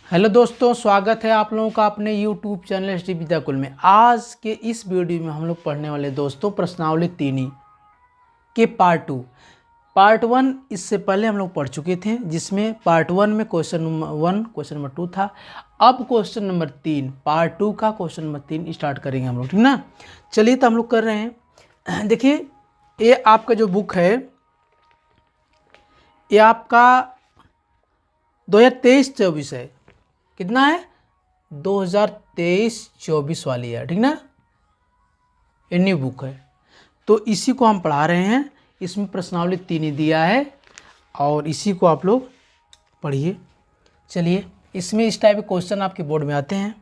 Hello दोस्तों, स्वागत है आप लोगों का अपने YouTube channel S D Vidyakul में। आज के इस वीडियो में हम लोग पढ़ने वाले दोस्तों प्रश्नावली 3 के पार्ट 1 इससे पहले हम लोग पढ़ चुके थे, जिसमें पार्ट 1 में क्वेश्चन नंबर 1 क्वेश्चन नंबर 2 था। अब क्वेश्चन नंबर 3 पार्ट 2 का क्वेश्चन नंबर 3 स्टार्ट करेंगे हम लोग, ठीक ना। चलिए तो हम लोग कर रहे हैं। देखिए, ये आपका जो बुक है ये आपका 2023-24 है। कितना है? 2023-24 वाली है, ठीक ना। ये न्यू बुक है तो इसी को हम पढ़ा रहे हैं। इसमें प्रश्नावली 3 दिया है और इसी को आप लोग पढ़िए। चलिए, इसमें इस टाइप के क्वेश्चन आपके बोर्ड में आते हैं।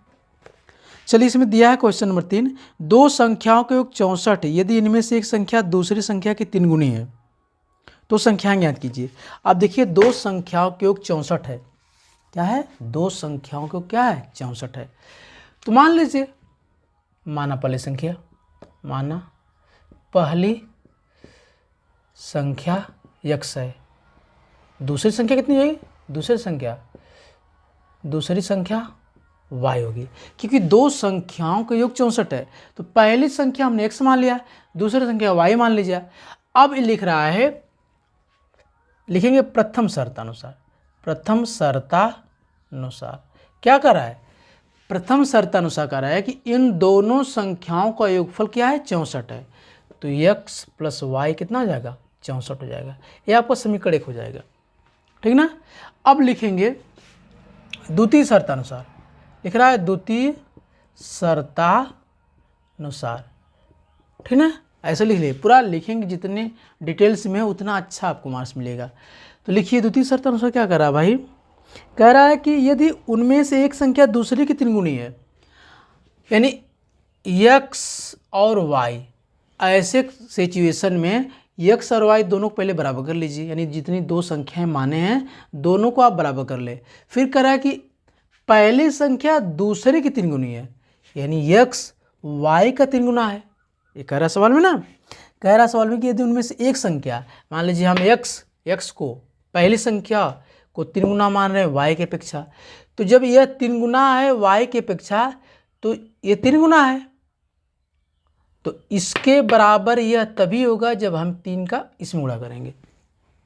चलिए, इसमें दिया है क्वेश्चन नंबर 3, दो संख्याओं का योग 64 है। यदि इनमें से एक संख्या दूसरी संख्या की 3 गुनी है तो संख्याएं ज्ञात कीजिए। अब देखिए, दो संख्याओं के योग 64 है। क्या है? दो संख्याओं को क्या है? 64 है। तो मान लीजिए, माना पहली संख्या x है, दूसरी संख्या कितनी होगी? दूसरी संख्या y होगी, क्योंकि दो संख्याओं का योग 64 है। तो पहली संख्या हमने x मान लिया, दूसरी संख्या y मान लीजिए। अब ये लिख रहा है, लिखेंगे प्रथम शर्तानुसार। क्या कर रहा है? प्रथम शर्तानुसार कर रहा है कि इन दोनों संख्याओं का योगफल क्या है? 64 है। तो x प्लस वाई कितना हो जाएगा? 64 हो जाएगा। ये आपका समीकरण 1 हो जाएगा, ठीक ना। अब लिखेंगे द्वितीय शर्तानुसार। लिख रहा है द्वितीय शर्तानुसार, ठीक ना। ऐसे लिख लिए, पूरा लिखेंगे, जितने डिटेल्स में है उतना अच्छा आपको मार्क्स मिलेगा। तो लिखिए, द्वितीय शर्तानुसार क्या कर रहा है भाई? कह रहा है कि यदि उनमें से एक संख्या दूसरी की 3 गुनी है, यानी x और y, ऐसे सिचुएशन में x और y दोनों को पहले बराबर कर लीजिए। यानी जितनी दो संख्याएं माने हैं दोनों को आप बराबर कर ले। फिर कह रहा है कि पहली संख्या दूसरे की 3 गुनी है, यानी x y का 3 गुना है। ये कह रहा सवाल में ना, कह रहा सवाल में कि यदि उनमें से एक संख्या, मान लीजिए हम x को पहली संख्या को 3 गुना मान रहे हैं y के अपेक्षा, तो जब यह 3 गुना है y के अपेक्षा तो ये 3 गुना है, तो इसके बराबर यह तभी होगा जब हम 3 का इसमें गुणा करेंगे,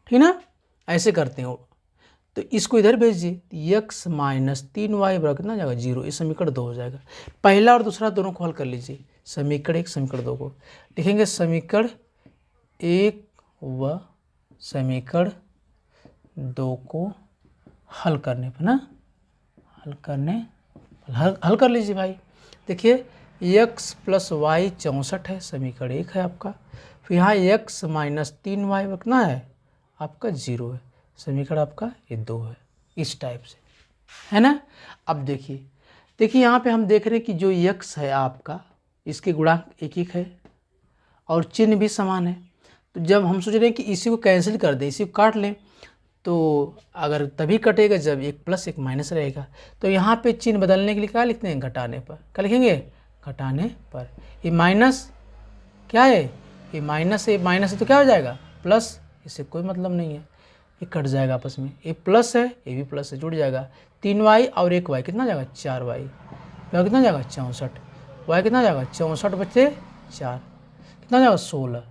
ठीक ना। ऐसे करते हैं। तो इसको इधर भेज दिए, x माइनस 3y बराबर कितना जाएगा? 0। ये समीकरण 2 हो जाएगा। पहला और दूसरा दोनों को हल कर लीजिए। समीकरण 1 समीकरण 2 को लिखेंगे, समीकरण 1 व समीकरण 2 को हल करने पर ना, हल कर लीजिए भाई। देखिए, x प्लस वाई 64 है, समीकरण 1 है आपका। फिर यहाँ x माइनस 3y कितना है? आपका 0 है, समीकरण आपका ये 2 है। इस टाइप से है ना। अब देखिए यहाँ पे हम देख रहे हैं कि जो x है आपका, इसके गुणांक 1 है और चिन्ह भी समान है। तो जब हम सोच रहे हैं कि इसी को कैंसिल कर दें, इसी को काट लें, तो अगर तभी कटेगा जब 1 प्लस 1 माइनस रहेगा। तो यहाँ पे चिन्ह बदलने के लिए क्या लिखते हैं? घटाने पर। क्या लिखेंगे? घटाने पर। ये माइनस क्या है? ये माइनस है, माइनस है तो क्या हो जाएगा? प्लस। इससे कोई मतलब नहीं है, ये कट जाएगा आपस में। ये प्लस है, ये भी प्लस है, जुड़ जाएगा। 3y और 1y कितना जाएगा? 4y। कितना जाएगा? 64। y कितना जाएगा? 64 बचे 4 कितना जाएगा? 16।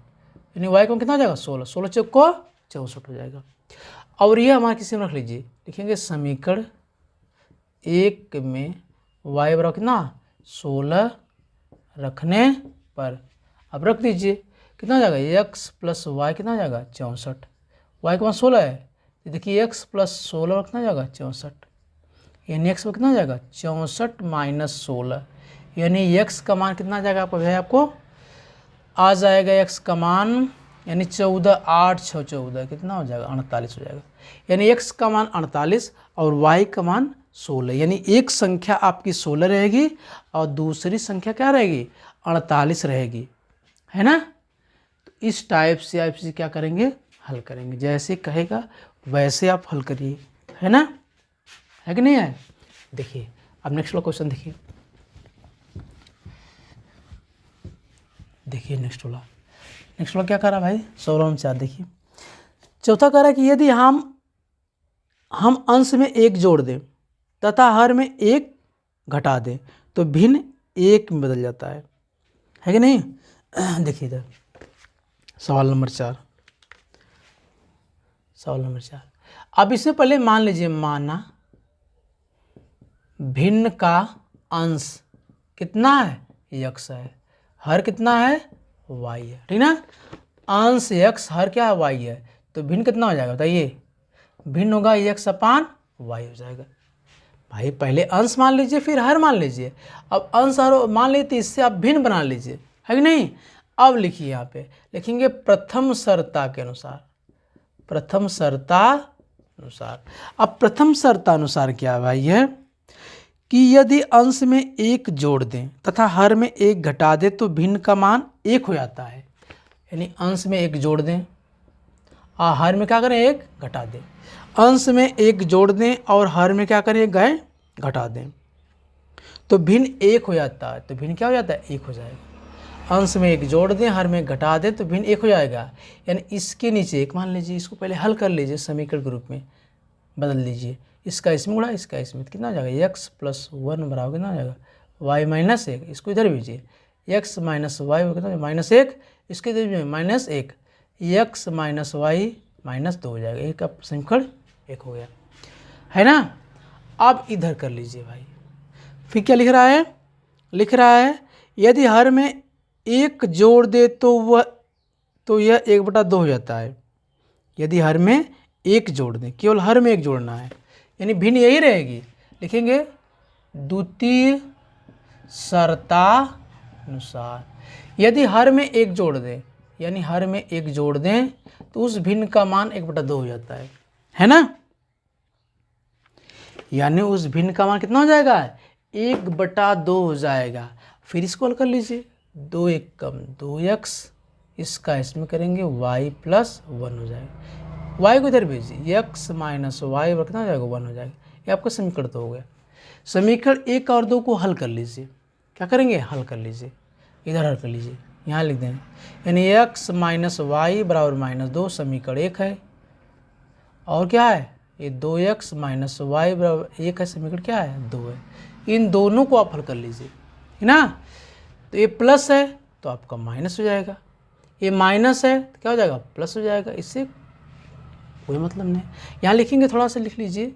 यानी y को कितना जाएगा? 16। 16 चौक को 64 हो जाएगा। और ये हमारे किसी में रख लीजिए, लिखेंगे समीकरण 1 में y बराबर कितना? 16 रखने पर। अब रख दीजिए, कितना जाएगा? x प्लस वाई कितना जाएगा? 64। y का मान 16 है, तो देखिए x प्लस 16 कितना जाएगा? 64। यानी x पर कितना जाएगा? 64 माइनस 16, यानी x का मान कितना जाएगा आपको? भाई आपको आ जाएगा x का मान, यानी 14, 8, 6, 14 कितना हो जाएगा? 48 हो जाएगा। यानी x का मान 48 और y का मान 16, यानी एक संख्या आपकी 16 रहेगी और दूसरी संख्या क्या रहेगी? 48 रहेगी, है ना। तो इस टाइप से आप इसे क्या करेंगे? हल करेंगे। जैसे कहेगा वैसे आप हल करिए, है ना, है कि नहीं है। देखिए, अब नेक्स्ट वाला क्वेश्चन देखिए नेक्स्ट वाला क्या कर रहा है भाई? 16 में 4। देखिए, चौथा कह रहा है कि यदि हम अंश में 1 जोड़ दें तथा हर में एक घटा दें तो भिन्न एक में बदल जाता है कि नहीं। देखिए इधर सवाल नंबर 4। सवाल नंबर 4, अब इससे पहले मान लीजिए, माना भिन्न का अंश कितना है, x है, हर कितना है, y है, ठीक ना। अंश x, हर क्या है, y है, तो भिन्न कितना हो जाएगा बताइए, भिन्न होगा x अपान y हो जाएगा। भाई पहले अंश मान लीजिए फिर हर मान लीजिए, अब अंश हर मान लीजिए तो इससे आप भिन्न बना लीजिए, है कि नहीं। अब लिखिए, यहाँ पे लिखेंगे प्रथम शर्ता के अनुसार, प्रथम शर्ता अनुसार। अब प्रथम शर्ता अनुसार क्या है भाई है कि यदि अंश में एक जोड़ दें तथा हर में एक घटा दें तो भिन्न का मान एक हो जाता है। यानी अंश में एक जोड़ दें और हर में क्या करें, एक घटा दें। अंश में एक जोड़ दें और हर में क्या करें, गए घटा दें तो भिन्न एक हो जाता है। तो भिन्न क्या हो जाता है, एक हो जाएगा। अंश में एक जोड़ दें, हर में घटा दें तो भिन्न एक हो जाएगा। यानी इसके नीचे एक मान लीजिए, इसको पहले हल कर लीजिए, समीकरण के रूप में बदल लीजिए, इसका इसमें गुणा इसका इसमें, तो कितना हो जाएगा, x + 1 बराबर कितना हो जाएगा, y - 1। इसको इधर भेजिए, x - y कितना -1, इसके इधर -1, x - y - 2 हो जाएगा। एक का समीकरण एक हो गया, है ना। अब इधर कर लीजिए भाई, फिर क्या लिख रहा है, लिख रहा है यदि हर में एक जोड़ दे तो यह 1/2 हो जाता है। यदि हर में एक जोड़ दें, केवल हर में एक जोड़ना है, यानी भिन्न यही रहेगी। लिखेंगे द्वितीय शर्तानुसार यदि हर में एक जोड़ दें, यानी हर में एक जोड़ दें तो उस भिन्न का मान 1/2 हो जाता है ना। यानी उस भिन्न का मान कितना हो जाएगा, 1/2 हो जाएगा। फिर इसको हल कर लीजिए, 2 1 कम 2x, इसका इसमें करेंगे y + 1 हो जाएगा। y को इधर भेजिए, x - y कितना हो जाएगा, 1 हो जाएगा। ये आपका समीकरण तो हो गया। समीकरण 1 और 2 को हल कर लीजिए, क्या करेंगे, हल कर लीजिए, इधर हल कर लीजिए, यहाँ लिख दें। यानी x - y = -2 समीकरण 1 है, और क्या है, ये 2x - y = 1 है, समीकरण क्या है, 2 है। इन दोनों को आप हल कर लीजिए, है ना। तो ये प्लस है तो आपका माइनस हो जाएगा, ये माइनस है तो क्या हो जाएगा, प्लस हो जाएगा। इससे कोई मतलब नहीं। यहाँ लिखेंगे, थोड़ा सा लिख लीजिए,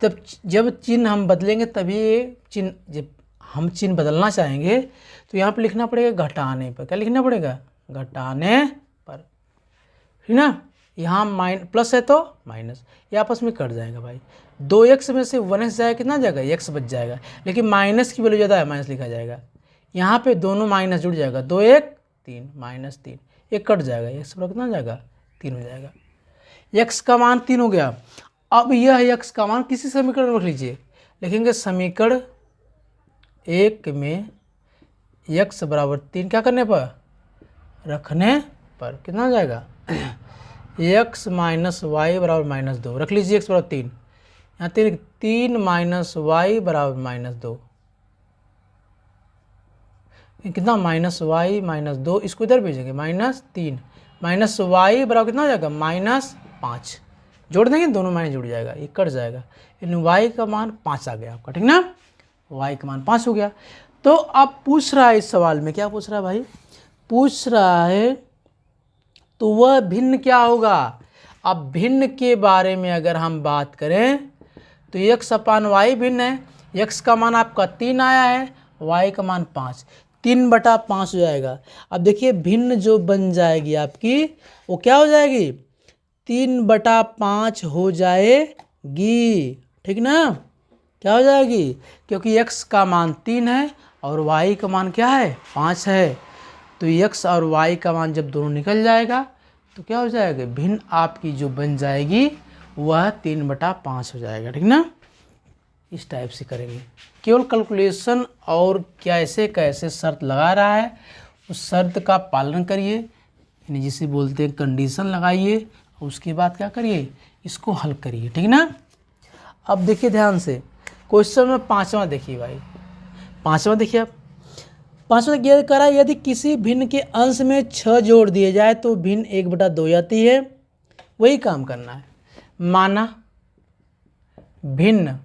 तब जब चिन्ह हम बदलेंगे तभी ये चिन्ह, जब हम चिन्ह बदलना चाहेंगे तो यहाँ पे लिखना पड़ेगा घटाने पर। क्या लिखना पड़ेगा, घटाने पर, है ना। यहाँ प्लस है तो माइनस, ये आपस में कट जाएगा भाई। 2x में से 1x जाएगा, कितना जाएगा, x बच जाएगा, लेकिन माइनस की वैल्यू ज़्यादा है, माइनस लिखा जाएगा। यहाँ पे दोनों माइनस जुड़ जाएगा, 2 1 3 -3, एक कट जाएगा, x बराबर कितना जाएगा, 3 हो जाएगा। x का मान 3 हो गया। अब यह x का मान किसी समीकरण में रख लीजिए, लिखेंगे समीकरण 1 में x = 3 क्या करने पर, रखने पर कितना हो जाएगा, x - y = -2 रख लीजिए, x = 3, यहाँ 3 - y = -2, कितना, -y - 2, इसको इधर भेजेंगे, -3 -y बराबर कितना हो जाएगा, -5, जोड़ देंगे, दोनों माइनस जुड़ जाएगा, ये कट जाएगा। यानी y का मान 5 आ गया आपका, ठीक ना, y का मान 5 हो गया। तो अब पूछ रहा है इस सवाल में, क्या पूछ रहा है भाई, पूछ रहा है तो वह भिन्न क्या होगा। अब भिन्न के बारे में अगर हम बात करें तो x अपान y भिन्न है। x का मान आपका 3 आया है, y का मान 5, 3/5 हो जाएगा। अब देखिए भिन्न जो बन जाएगी आपकी, वो क्या हो जाएगी, 3/5 हो जाएगी, ठीक ना, क्या हो जाएगी, क्योंकि x का मान 3 है और y का मान क्या है, 5 है। तो x और y का मान जब दोनों निकल जाएगा तो क्या हो जाएगा, भिन्न आपकी जो बन जाएगी वह 3/5 हो जाएगा, ठीक ना। इस टाइप से करेंगे, केवल कैलकुलेशन और कैसे कैसे शर्त लगा रहा है उस शर्त का पालन करिए, यानी जिसे बोलते हैं कंडीशन लगाइए, और उसके बाद क्या करिए, इसको हल करिए, ठीक ना। अब देखिए ध्यान से, क्वेश्चन में 5वां देखिए भाई, 5वां देखिए आप, 5वां क्या करा, यदि किसी भिन्न के अंश में 6 जोड़ दिए जाए तो भिन्न 1/2 हो जाती है। वही काम करना है। माना भिन्न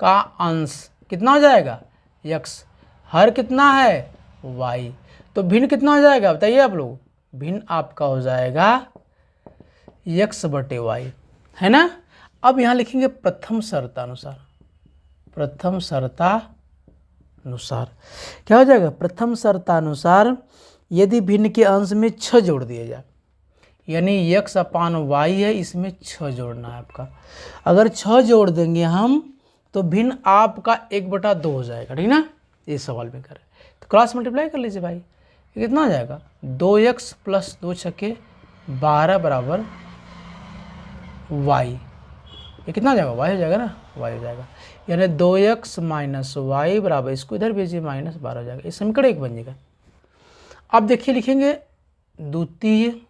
का अंश कितना हो जाएगा x, हर कितना है y, तो भिन्न कितना हो जाएगा बताइए आप लोग, भिन्न आपका हो जाएगा x बटे y, है ना। अब यहाँ लिखेंगे प्रथम शर्तानुसार, प्रथम शर्तानुसार क्या हो जाएगा, प्रथम शर्तानुसार यदि भिन्न के अंश में 6 जोड़ दिया जाए, यानी x अपान y है, इसमें 6 जोड़ना है आपका। अगर 6 जोड़ देंगे हम तो भिन्न आपका 1/2 हो जाएगा, ठीक ना। ये सवाल में करें तो क्रॉस मल्टीप्लाई कर लीजिए भाई, ये कितना हो जाएगा 2x + 2 छक्के 12 बराबर y, ये कितना हो जाएगा y हो जाएगा ना, y हो जाएगा, यानी 2x - y बराबर, इसको इधर भेजिए -12 हो जाएगा, ये समीकरण 1 बन जाएगा। अब देखिए लिखेंगे द्वितीय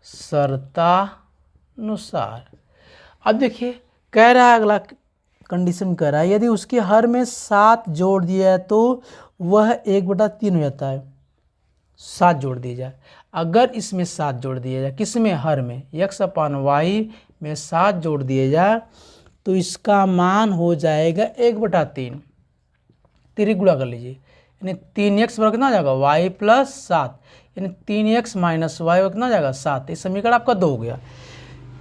शर्तानुसार। अब देखिए कह रहा है, अगला कंडीशन कह रहा है यदि उसके हर में 7 जोड़ दिया है तो वह 1/3 हो जाता है, 7 जोड़ दिया जाए। अगर इसमें 7 जोड़ दिया जाए, किस में, हर में, x अपान y में 7 जोड़ दिए जाए तो इसका मान हो जाएगा 1/3, 3 गुणा कर लीजिए, यानी 3x बराबर कितना हो जाएगा y + 7, यानी 3x - y कितना हो जाएगा 7। ये समीकरण आपका 2 हो गया,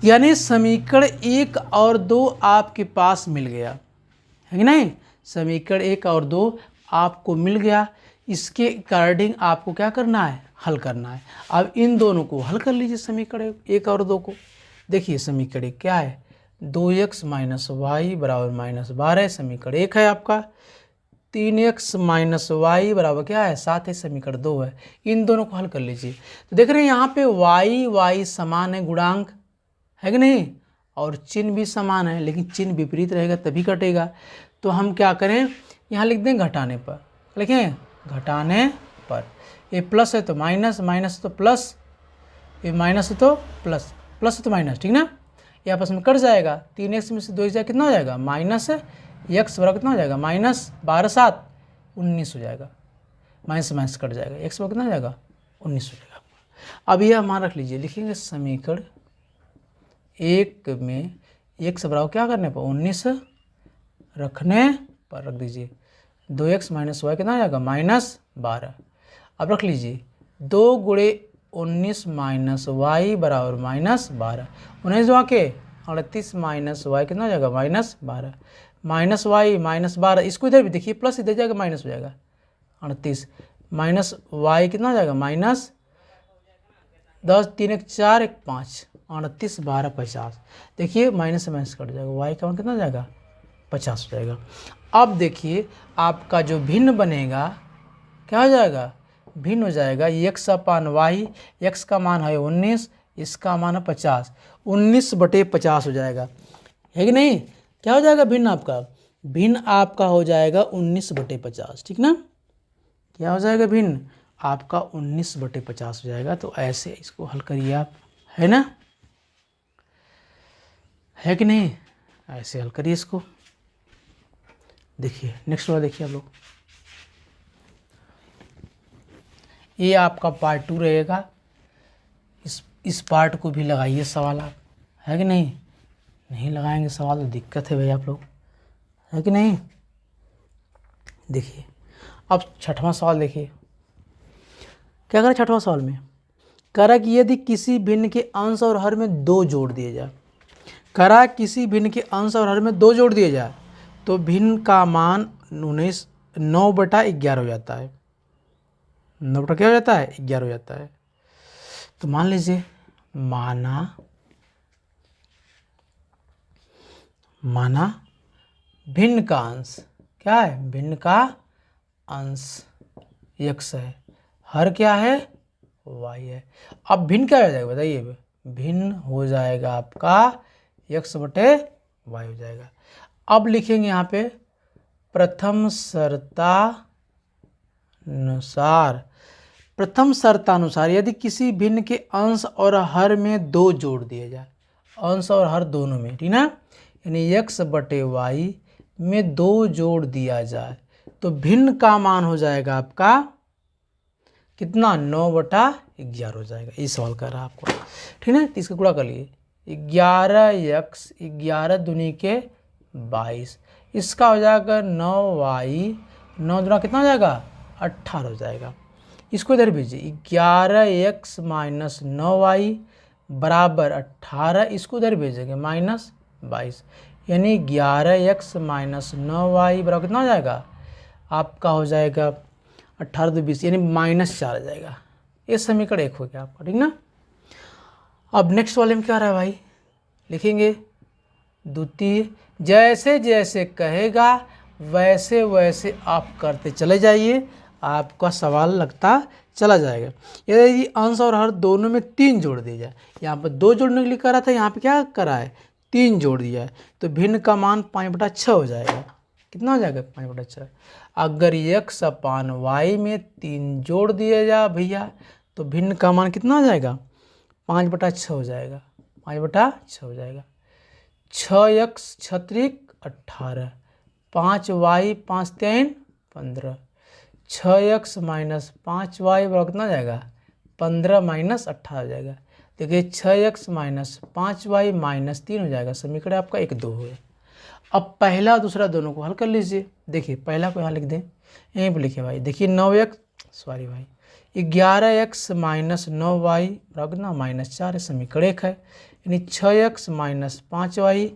यानी समीकरण 1 और 2 आपके पास मिल गया, है कि नहीं। समीकरण 1 और 2 आपको मिल गया, इसके अकॉर्डिंग आपको क्या करना है, हल करना है। अब इन दोनों को हल कर लीजिए, समीकरण 1 और 2 को। देखिए समीकरण क्या है, 2x - y बराबर -12, समीकरण 1 है आपका। 3x - y बराबर क्या है 7 है, समीकरण 2 है। इन दोनों को हल कर लीजिए तो देख रहे हैं यहाँ पे y समान है, गुणांक है कि नहीं, और चिन्ह भी समान है, लेकिन चिन्ह विपरीत रहेगा तभी कटेगा। तो हम क्या करें, यहाँ लिख दें घटाने पर, लिखें घटाने पर, ये प्लस है तो माइनस, माइनस तो प्लस, ये माइनस है तो प्लस, प्लस है तो माइनस, ठीक ना। ये आपस में कट जाएगा, 3x में से 2 जाए कितना हो जाएगा माइनस, x बराबर कितना हो जाएगा -12 7 19 हो जाएगा, माइनस माइनस कट जाएगा, x बराबर कितना हो जाएगा 19 हो जाएगा। अब ये हमारा रख लीजिए, लिखेंगे समीकरण 1 में x बराबर क्या करने पर 19 रखने पर रख दीजिए, 2x - y कितना हो जाएगा -12। अब रख लीजिए 2 × 19 - y बराबर -12, 19 2 के 38 - y कितना हो जाएगा -12, -y -12, इसको इधर भी देखिए प्लस इधर जाएगा माइनस हो जाएगा 38, -y कितना हो जाएगा -10 3 1 4 1 5, 38 12 50, देखिए माइनस से माइनस कट जाएगा, y का मान कितना हो जाएगा 50 हो जाएगा। अब देखिए आपका जो भिन्न बनेगा क्या हो जाएगा, भिन्न हो जाएगा x अपान y, x का मान है 19, इसका मान है 50, 19/50 हो जाएगा, है कि नहीं। क्या हो जाएगा भिन्न आपका, भिन्न आपका हो जाएगा 19/50, ठीक ना। क्या हो जाएगा भिन्न आपका 19/50 हो जाएगा। तो ऐसे इसको हल करिए आप, है ना, है कि नहीं, ऐसे हल करिए इसको। देखिए नेक्स्ट वाला देखिए आप लोग, ये आपका पार्ट 2 रहेगा, इस पार्ट को भी लगाइए सवाल आप, है कि नहीं। नहीं लगाएंगे सवाल तो दिक्कत है भाई आप लोग, है कि नहीं। देखिए अब 6वां सवाल देखिए, क्या करें 6वां सवाल में करा कि यदि किसी भिन्न के अंश और हर में 2 जोड़ दिए जाए, करा किसी भिन्न के अंश और हर में 2 जोड़ दिए जाए तो भिन्न का मान 9/11 हो जाता है, 9 क्या हो जाता है 11 हो जाता है। तो मान लीजिए माना भिन्न का अंश क्या है, भिन्न का अंश x है, हर क्या है y है। अब भिन्न क्या हो जाएगा बताइए, भिन्न हो जाएगा आपका x/y हो जाएगा। अब लिखेंगे यहाँ पे प्रथम शर्तानुसार, प्रथम शर्तानुसार यदि किसी भिन्न के अंश और हर में 2 जोड़ दिए जाए, अंश और हर दोनों में, ठीक ना, यानी x/y में 2 जोड़ दिया जाए तो भिन्न का मान हो जाएगा आपका कितना 9/11 हो जाएगा। ये सवाल कर रहा है आपको, ठीक है। तो इसका गुणा कर लिए 11x, 11 दूनी के 22, इसका हो जाएगा 9y, 9 दूना कितना हो जाएगा 18 हो जाएगा। इसको इधर भेजिए 11x माइनस 9y बराबर 18, इसको इधर भेजेंगे -22, यानी 11x माइनस 9y बराबर कितना हो जाएगा आपका, हो जाएगा 18 तो 20 यानी -4 आ जाएगा। ये समीकरण 1 हो गया आपका, ठीक ना। अब नेक्स्ट वाले में क्या रहा है भाई, लिखेंगे द्वितीय, जैसे जैसे कहेगा वैसे वैसे आप करते चले जाइए, आपका सवाल लगता चला जाएगा। यदि अंश और हर दोनों में 3 जोड़ दिया जाए, यहाँ पर 2 जोड़ने के लिए करा था, यहाँ पे क्या करा है 3 जोड़ दिया है, तो भिन्न का मान 5/6 हो जाएगा। कितना हो जाएगा 5/6। अगर x अपान y में 3 जोड़ दिया जाए भैया, तो भिन्न का मान कितना हो जाएगा 5/6 हो जाएगा, 5/6 हो जाएगा। 6x 6 18, 5y 5 3 15, 6x minus 5y बराबर कितना हो जाएगा 15 माइनस 18 हो जाएगा। देखिए 6x माइनस 5y माइनस 3 हो जाएगा। समीकरण आपका 1 2 है। अब पहला और दूसरा दोनों को हल कर लीजिए। देखिए पहला को यहाँ लिख दें, यहीं पर लिखे भाई। देखिए 11x माइनस 9y बराबर कितना -4 है, समीकरण 1 है। यानी 6x माइनस 5y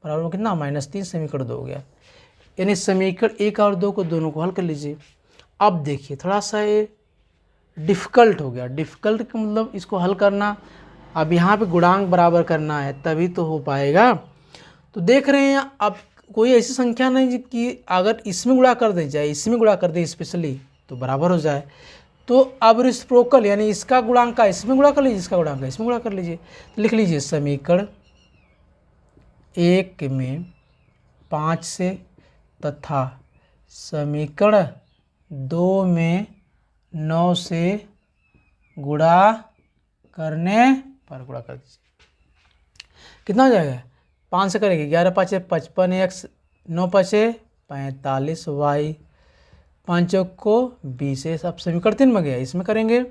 बराबर कितना -3, समीकरण 2 हो गया। यानी समीकरण 1 और 2 को दोनों को हल कर लीजिए। अब देखिए थोड़ा सा ये डिफ़िकल्ट हो गया। डिफ़िकल्ट का मतलब इसको हल करना, अब यहाँ पे गुणांक बराबर करना है तभी तो हो पाएगा। तो देख रहे हैं अब कोई ऐसी संख्या नहीं कि अगर इसमें गुणा कर दी जाए, इसमें गुणा कर दे स्पेशली तो बराबर हो जाए। तो अब रेसिप्रोकल यानी इसका गुणांक का इसमें गुणा कर लीजिए, इसका गुणांक का इसमें गुणा कर लीजिए। तो लिख लीजिए समीकरण 1 में 5 से तथा समीकरण 2 में 9 से गुणा करने पर गुणा कर दीजिए। कितना हो जाएगा 5 से करेंगे 11 5 55, x 9 5 45, y 5 को 20 है। सब समीकरण 3 में गया, इसमें करेंगे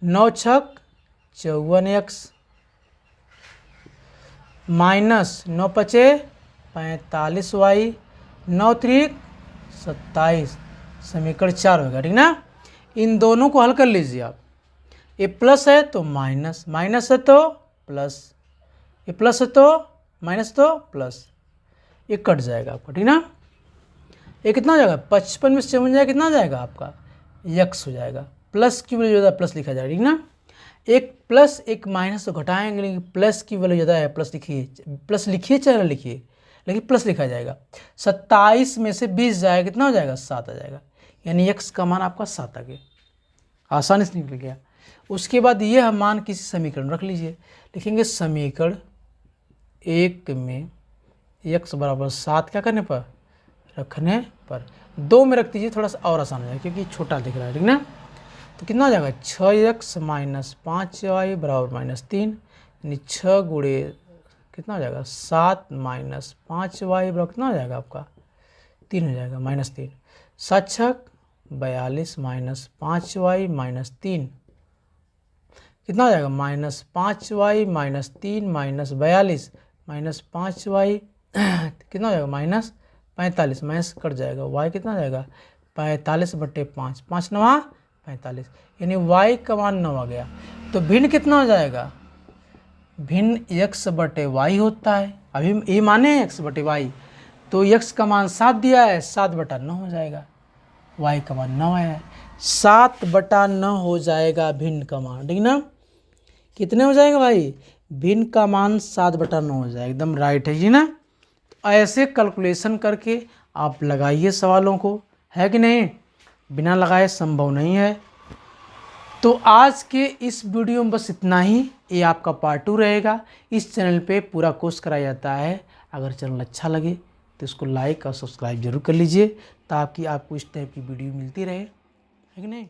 9 6 54x माइनस 9 5 45y 9 3 27, समीकरण 4 होगा, ठीक ना। इन दोनों को हल कर लीजिए आप। ये प्लस है तो माइनस, माइनस है तो प्लस, ये प्लस है तो माइनस तो प्लस, ये कट जाएगा आपका, ठीक ना। ये कितना हो जाएगा 55 में से 7 जाएगा, कितना हो जाएगा आपका x हो जाएगा। प्लस की वैल्यू ज़्यादा प्लस लिखा जाएगा, ठीक ना। एक प्लस एक माइनस तो घटाएंगे, लेकिन प्लस की वैल्यू ज़्यादा है, प्लस लिखिए, प्लस लिखिए चाहे ना लिखिए, लेकिन प्लस लिखा जाएगा। 27 में से 20 जाएगा, कितना हो जाएगा 7 आ जाएगा। यानी x का मान आपका 7 आ गया, आसानी से निकल गया। उसके बाद ये हम मान किसी समीकरण रख लीजिए। लिखेंगे समीकरण 1 में x बराबर 7 क्या करने पर रखने पर 2 में रख दीजिए, थोड़ा सा और आसान हो जाएगा क्योंकि छोटा दिख रहा है, ठीक ना। तो कितना हो जाएगा 6x माइनस 5y बराबर -3, यानी 6 गुणे कितना हो जाएगा 7 माइनस 5y बराबर कितना हो जाएगा आपका 3 हो जाएगा, -3। 7 6 42 माइनस 5y -3 कितना हो जाएगा -5y -3 माइनस 42 माइनस 5y कितना हो जाएगा -45, माइनस कट जाएगा, y कितना हो जाएगा 45/5, 5 9 45, यानी y का मान 9 आ गया। तो भिन्न कितना हो जाएगा, भिन्न x/y होता है। अभी ये माने x/y, तो x का मान 7 दिया है, 7/9 हो जाएगा। y का मान 9 है, 7/9 हो जाएगा भिन्न का मान, ठीक ना। कितने हो जाएगा भाई, भिन्न का मान 7/9 हो जाएगा, एकदम राइट है जी ना। तो ऐसे कैलकुलेशन करके आप लगाइए सवालों को, है कि नहीं, बिना लगाए संभव नहीं है। तो आज के इस वीडियो में बस इतना ही। ये आपका पार्ट 2 रहेगा। इस चैनल पे पूरा कोर्स कराया जाता है। अगर चैनल अच्छा लगे तो इसको लाइक और सब्सक्राइब जरूर कर लीजिए, ताकि आपको इस टाइप की वीडियो मिलती रहे, है कि नहीं।